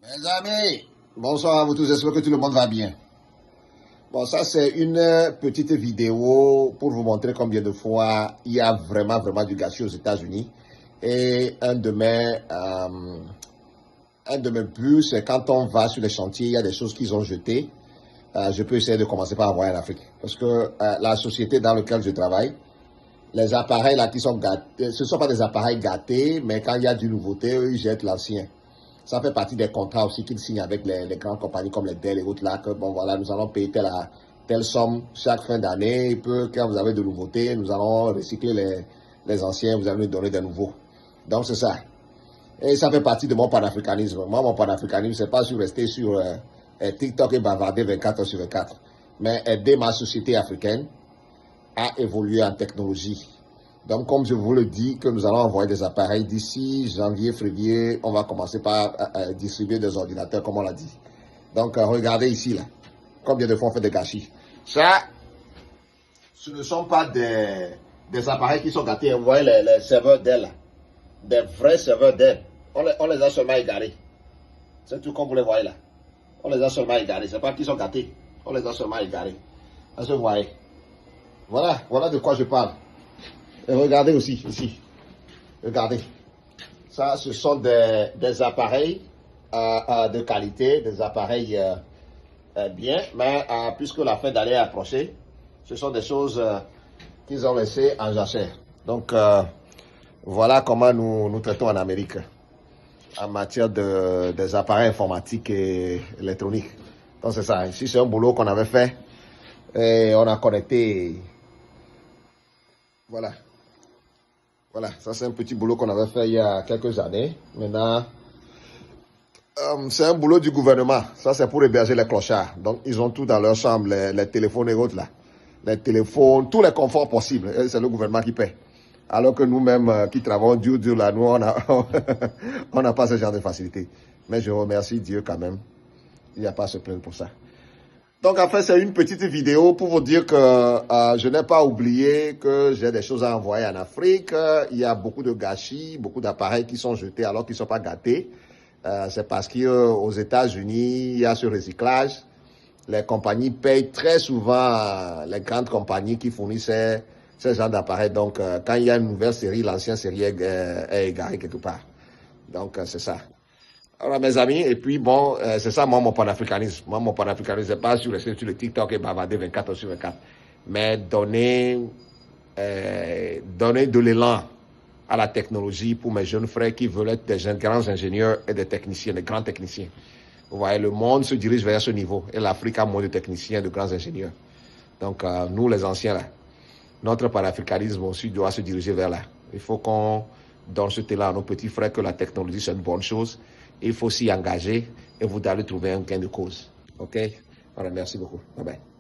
Mes amis, bonsoir à vous tous, j'espère que tout le monde va bien. Bon, ça c'est une petite vidéo pour vous montrer combien de fois il y a vraiment du gâchis aux États-Unis. Et un de mes buts, c'est quand on va sur les chantiers, il y a des choses qu'ils ont jetées. Je peux essayer de commencer par envoyer en Afrique. Parce que la société dans laquelle je travaille, les appareils là qui sont gâtés, ce ne sont pas des appareils gâtés, mais quand il y a du nouveauté, eux, ils jettent l'ancien. Ça fait partie des contrats aussi qu'ils signent avec les grandes compagnies comme les Dell et autres là, que bon voilà, nous allons payer telle somme chaque fin d'année, et puis quand vous avez de nouveautés, nous allons recycler les anciens, vous allez nous donner des nouveaux. Donc c'est ça. Et ça fait partie de mon panafricanisme. Moi, mon panafricanisme, c'est pas sur rester sur TikTok et bavarder 24 heures sur 24, mais aider ma société africaine à évoluer en technologie. Donc, comme je vous le dis, que nous allons envoyer des appareils d'ici janvier, février, on va commencer par distribuer des ordinateurs, comme on l'a dit. Donc, regardez ici, là, combien de fois on fait des gâchis. Ça, ce ne sont pas des appareils qui sont gâtés. Vous voyez les serveurs Dell, des vrais serveurs Dell. On les a seulement égarés. C'est tout comme vous les voyez là. On les a seulement égarés. Ce n'est pas qu'ils sont gâtés. On les a seulement égarés. Est-ce que vous voyez? Voilà de quoi je parle. Et regardez aussi, ici. Regardez. Ça, ce sont des appareils de qualité, des appareils bien, mais puisque la fin d'année est approchée, ce sont des choses qu'ils ont laissées en jachère. Donc, voilà comment nous traitons en Amérique en matière des appareils informatiques et électroniques. Donc, c'est ça. Ici, c'est un boulot qu'on avait fait et on a connecté. Voilà. Voilà, ça c'est un petit boulot qu'on avait fait il y a quelques années. Maintenant, c'est un boulot du gouvernement. Ça c'est pour héberger les clochards. Donc ils ont tout dans leur chambre, les téléphones et autres là. Les téléphones, tous les conforts possibles. C'est le gouvernement qui paie. Alors que nous-mêmes qui travaillons dur là, nous on n'a pas ce genre de facilité. Mais je remercie Dieu quand même. Il n'y a pas à se plaindre pour ça. Donc, en fait, c'est une petite vidéo pour vous dire que je n'ai pas oublié que j'ai des choses à envoyer en Afrique. Il y a beaucoup de gâchis, beaucoup d'appareils qui sont jetés alors qu'ils ne sont pas gâtés. C'est parce qu'aux États-Unis, il y a ce recyclage. Les compagnies payent très souvent les grandes compagnies qui fournissent ces genres d'appareils. Donc, quand il y a une nouvelle série, l'ancienne série est égarée quelque part. Donc, c'est ça. Alors, mes amis, et puis bon, c'est ça, moi, mon panafricanisme. Moi, mon panafricanisme, c'est pas sur le TikTok et bavarder 24 heures sur 24, mais donner de l'élan à la technologie pour mes jeunes frères qui veulent être des grands ingénieurs et des techniciens, des grands techniciens. Vous voyez, le monde se dirige vers ce niveau et l'Afrique a moins de techniciens, de grands ingénieurs. Donc, nous, les anciens, là, notre panafricanisme aussi doit se diriger vers là. Il faut qu'on donne ce élan à nos petits frères que la technologie, c'est une bonne chose. Il faut s'y engager et vous allez trouver un gain de cause. OK? Voilà, merci beaucoup. Bye bye.